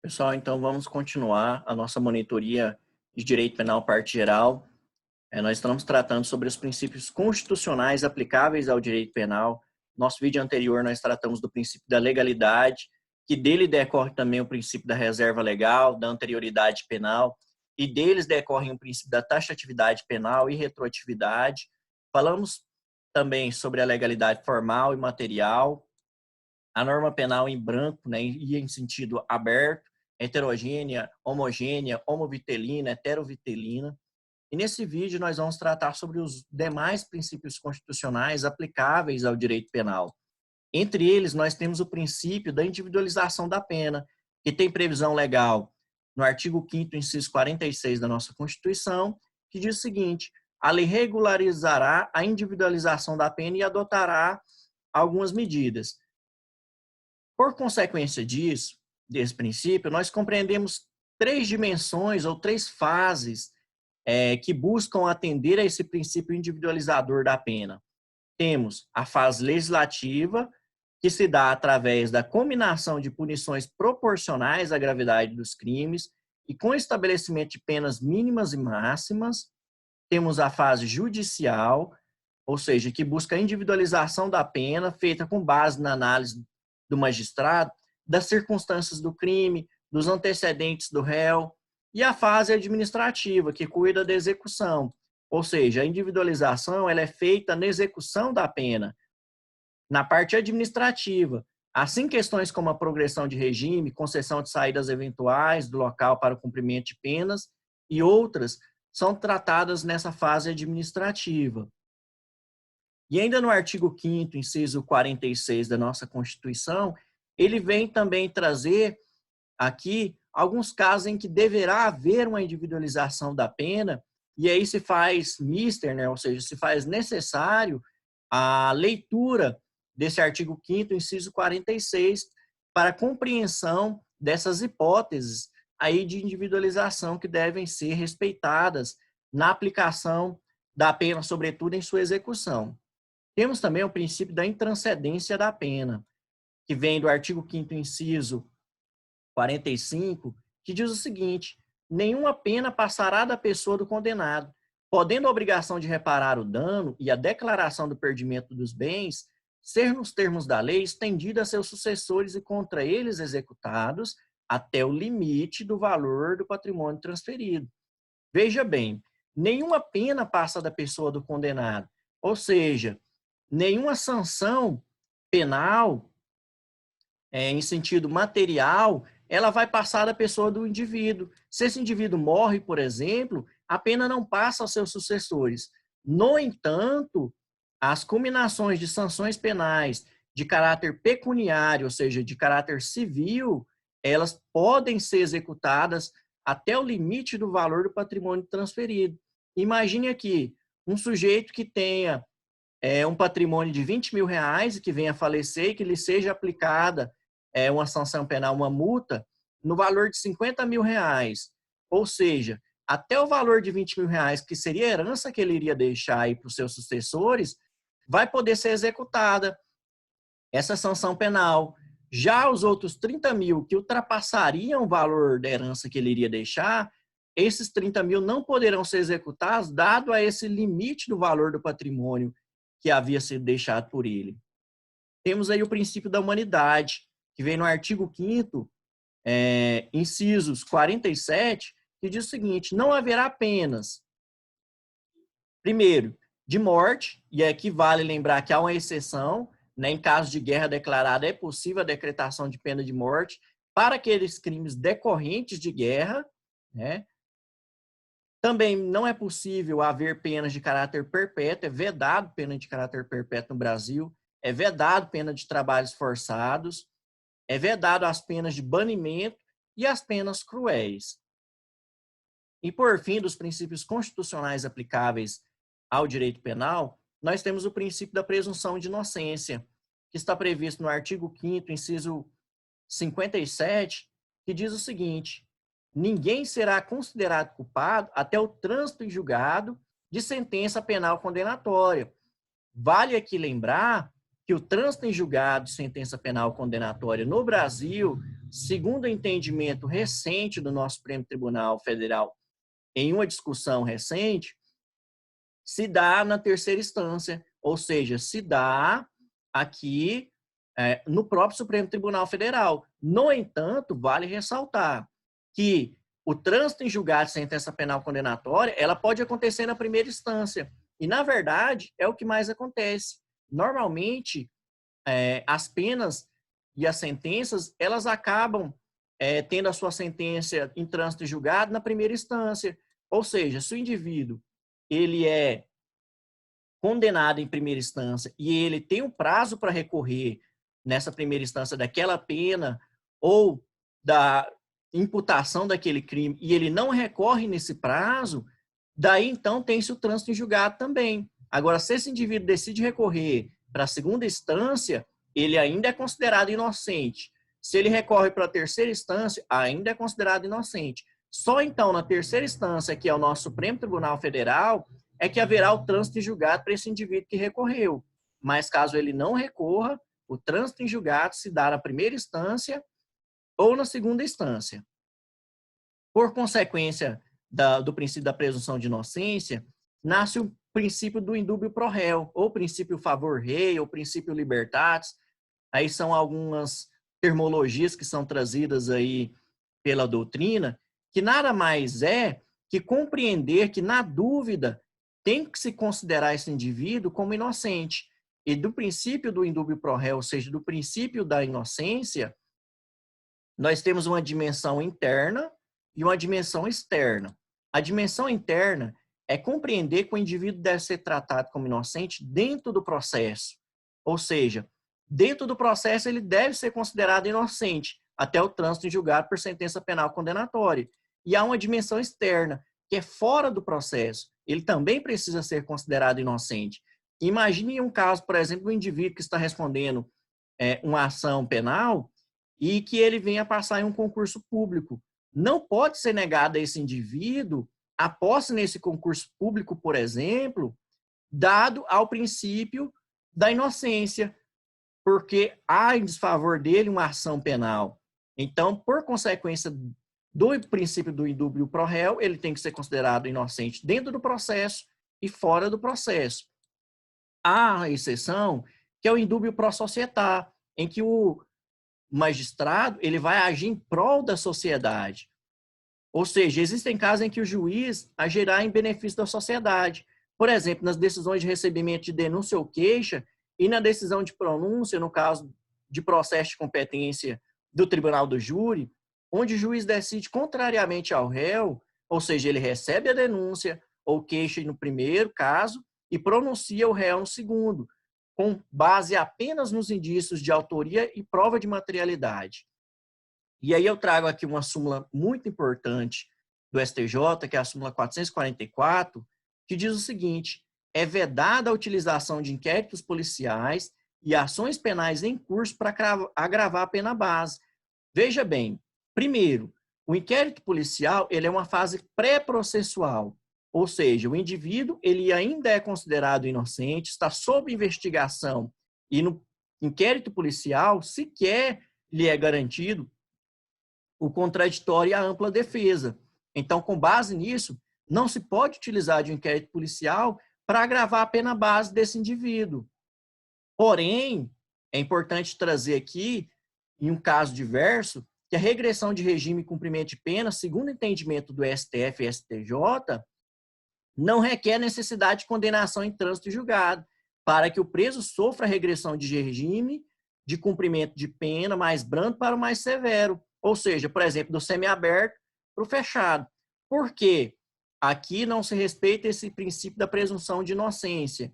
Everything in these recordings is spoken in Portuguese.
Pessoal, então vamos continuar a nossa monitoria de direito penal parte geral. Nós estamos tratando sobre os princípios constitucionais aplicáveis ao direito penal. Nosso vídeo anterior nós tratamos do princípio da legalidade, que dele decorre também o princípio da reserva legal, da anterioridade penal, e deles decorrem o princípio da taxatividade penal e retroatividade. Falamos também sobre a legalidade formal e material, a norma penal em branco, né, e em sentido aberto, heterogênea, homogênea, homovitelina, heterovitelina. E nesse vídeo nós vamos tratar sobre os demais princípios constitucionais aplicáveis ao direito penal. Entre eles, nós temos o princípio da individualização da pena, que tem previsão legal no artigo 5º, inciso 46 da nossa Constituição, que diz o seguinte: a lei regularizará a individualização da pena e adotará algumas medidas. Por consequência disso, desse princípio, nós compreendemos três dimensões ou três fases que buscam atender a esse princípio individualizador da pena. Temos a fase legislativa, que se dá através da combinação de punições proporcionais à gravidade dos crimes e com estabelecimento de penas mínimas e máximas. Temos a fase judicial, ou seja, que busca a individualização da pena, feita com base na análise do magistrado, das circunstâncias do crime, dos antecedentes do réu, e a fase administrativa, que cuida da execução, ou seja, a individualização ela é feita na execução da pena. Na parte administrativa, assim questões como a progressão de regime, concessão de saídas eventuais do local para o cumprimento de penas e outras são tratadas nessa fase administrativa. E ainda no artigo 5º, inciso 46 da nossa Constituição, ele vem também trazer aqui alguns casos em que deverá haver uma individualização da pena, e aí se faz mister, né? Ou seja, se faz necessário a leitura desse artigo 5º, inciso 46, para compreensão dessas hipóteses aí de individualização que devem ser respeitadas na aplicação da pena, sobretudo em sua execução. Temos também o princípio da intranscendência da pena, que vem do artigo 5º, inciso 45, que diz o seguinte: nenhuma pena passará da pessoa do condenado, podendo a obrigação de reparar o dano e a declaração do perdimento dos bens ser, nos termos da lei, estendida a seus sucessores e contra eles executados até o limite do valor do patrimônio transferido. Veja bem, nenhuma pena passa da pessoa do condenado, ou seja, nenhuma sanção penal, em sentido material, ela vai passar da pessoa do indivíduo. Se esse indivíduo morre, por exemplo, a pena não passa aos seus sucessores. No entanto, as combinações de sanções penais de caráter pecuniário, ou seja, de caráter civil, elas podem ser executadas até o limite do valor do patrimônio transferido. Imagine aqui, um sujeito que tenha um patrimônio de 20 mil reais e que venha a falecer e que lhe seja aplicada uma sanção penal, uma multa, no valor de 50 mil reais. Ou seja, até o valor de 20 mil reais, que seria a herança que ele iria deixar aí para os seus sucessores, vai poder ser executada essa sanção penal. Já os outros 30 mil que ultrapassariam o valor da herança que ele iria deixar, esses 30 mil não poderão ser executados, dado a esse limite do valor do patrimônio que havia sido deixado por ele. Temos aí o princípio da humanidade, que vem no artigo 5º, incisos 47, que diz o seguinte: não haverá penas, primeiro, de morte, e aqui vale lembrar que há uma exceção, né, em caso de guerra declarada é possível a decretação de pena de morte para aqueles crimes decorrentes de guerra, né? Também não é possível haver penas de caráter perpétuo, é vedado pena de caráter perpétuo no Brasil, é vedado pena de trabalhos forçados, é vedado as penas de banimento e as penas cruéis. E, por fim, dos princípios constitucionais aplicáveis ao direito penal, nós temos o princípio da presunção de inocência, que está previsto no artigo 5º, inciso 57, que diz o seguinte: ninguém será considerado culpado até o trânsito em julgado de sentença penal condenatória. Vale aqui lembrar que o trânsito em julgado de sentença penal condenatória no Brasil segundo o entendimento recente do nosso Supremo Tribunal Federal, em uma discussão recente, se dá na terceira instância, ou seja, se dá aqui no próprio Supremo Tribunal Federal. No entanto, vale ressaltar que o trânsito em julgado de sentença penal condenatória, ela pode acontecer na primeira instância. E, na verdade, é o que mais acontece. Normalmente, as penas e as sentenças, elas acabam tendo a sua sentença em trânsito julgado na primeira instância. Ou seja, se o indivíduo ele é condenado em primeira instância e ele tem um prazo para recorrer nessa primeira instância daquela pena ou da imputação daquele crime e ele não recorre nesse prazo, daí então tem-se o trânsito em julgado também. Agora, se esse indivíduo decide recorrer para a segunda instância, ele ainda é considerado inocente. Se ele recorre para a terceira instância, ainda é considerado inocente. Só então na terceira instância, que é o nosso Supremo Tribunal Federal, é que haverá o trânsito em julgado para esse indivíduo que recorreu. Mas caso ele não recorra, o trânsito em julgado se dá na primeira instância ou na segunda instância. Por consequência do princípio da presunção de inocência, nasce o princípio do indúbio pro réu, ou princípio favor rei, ou princípio libertatis. Aí são algumas termologias que são trazidas aí pela doutrina, que nada mais é que compreender que, na dúvida, tem que se considerar esse indivíduo como inocente. E do princípio do indúbio pro réu, ou seja, do princípio da inocência, nós temos uma dimensão interna e uma dimensão externa. A dimensão interna é compreender que o indivíduo deve ser tratado como inocente dentro do processo. Ou seja, dentro do processo ele deve ser considerado inocente até o trânsito em julgado por sentença penal condenatória. E há uma dimensão externa, que é fora do processo. Ele também precisa ser considerado inocente. Imagine um caso, por exemplo, do indivíduo que está respondendo uma ação penal e que ele venha passar em um concurso público. Não pode ser negada a esse indivíduo a posse nesse concurso público, por exemplo, dado ao princípio da inocência, porque há em desfavor dele uma ação penal. Então, por consequência do princípio do indúbio pro réu, ele tem que ser considerado inocente dentro do processo e fora do processo. Há a exceção, que é o indúbio pro societá, em que o magistrado ele vai agir em prol da sociedade. Ou seja, existem casos em que o juiz agirá em benefício da sociedade. Por exemplo, nas decisões de recebimento de denúncia ou queixa e na decisão de pronúncia, no caso de processo de competência do tribunal do júri, onde o juiz decide contrariamente ao réu, ou seja, ele recebe a denúncia ou queixa no primeiro caso e pronuncia o réu no segundo, com base apenas nos indícios de autoria e prova de materialidade. E aí eu trago aqui uma súmula muito importante do STJ, que é a súmula 444, que diz o seguinte: é vedada a utilização de inquéritos policiais e ações penais em curso para agravar a pena base. Veja bem, primeiro, o inquérito policial ele é uma fase pré-processual, ou seja, o indivíduo ele ainda é considerado inocente, está sob investigação e no inquérito policial sequer lhe é garantido o contraditório e a ampla defesa. Então, com base nisso, não se pode utilizar de um inquérito policial para agravar a pena base desse indivíduo. Porém, é importante trazer aqui, em um caso diverso, que a regressão de regime e cumprimento de pena, segundo o entendimento do STF e STJ, não requer necessidade de condenação em trânsito julgado, para que o preso sofra regressão de regime de cumprimento de pena mais brando para o mais severo. Ou seja, por exemplo, do semiaberto para o fechado. Por quê? Aqui não se respeita esse princípio da presunção de inocência.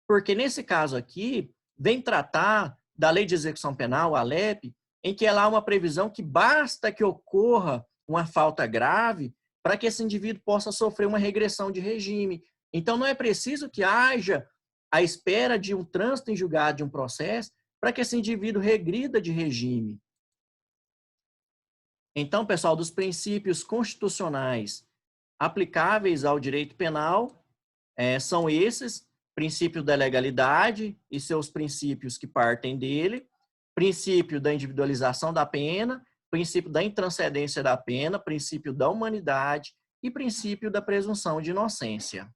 Porque nesse caso aqui, vem tratar da Lei de Execução Penal, a LEP, em que ela há uma previsão que basta que ocorra uma falta grave para que esse indivíduo possa sofrer uma regressão de regime. Então, não é preciso que haja a espera de um trânsito em julgado de um processo para que esse indivíduo regrida de regime. Então, pessoal, dos princípios constitucionais aplicáveis ao direito penal são esses: princípio da legalidade e seus princípios que partem dele, princípio da individualização da pena, princípio da intranscendência da pena, princípio da humanidade e princípio da presunção de inocência.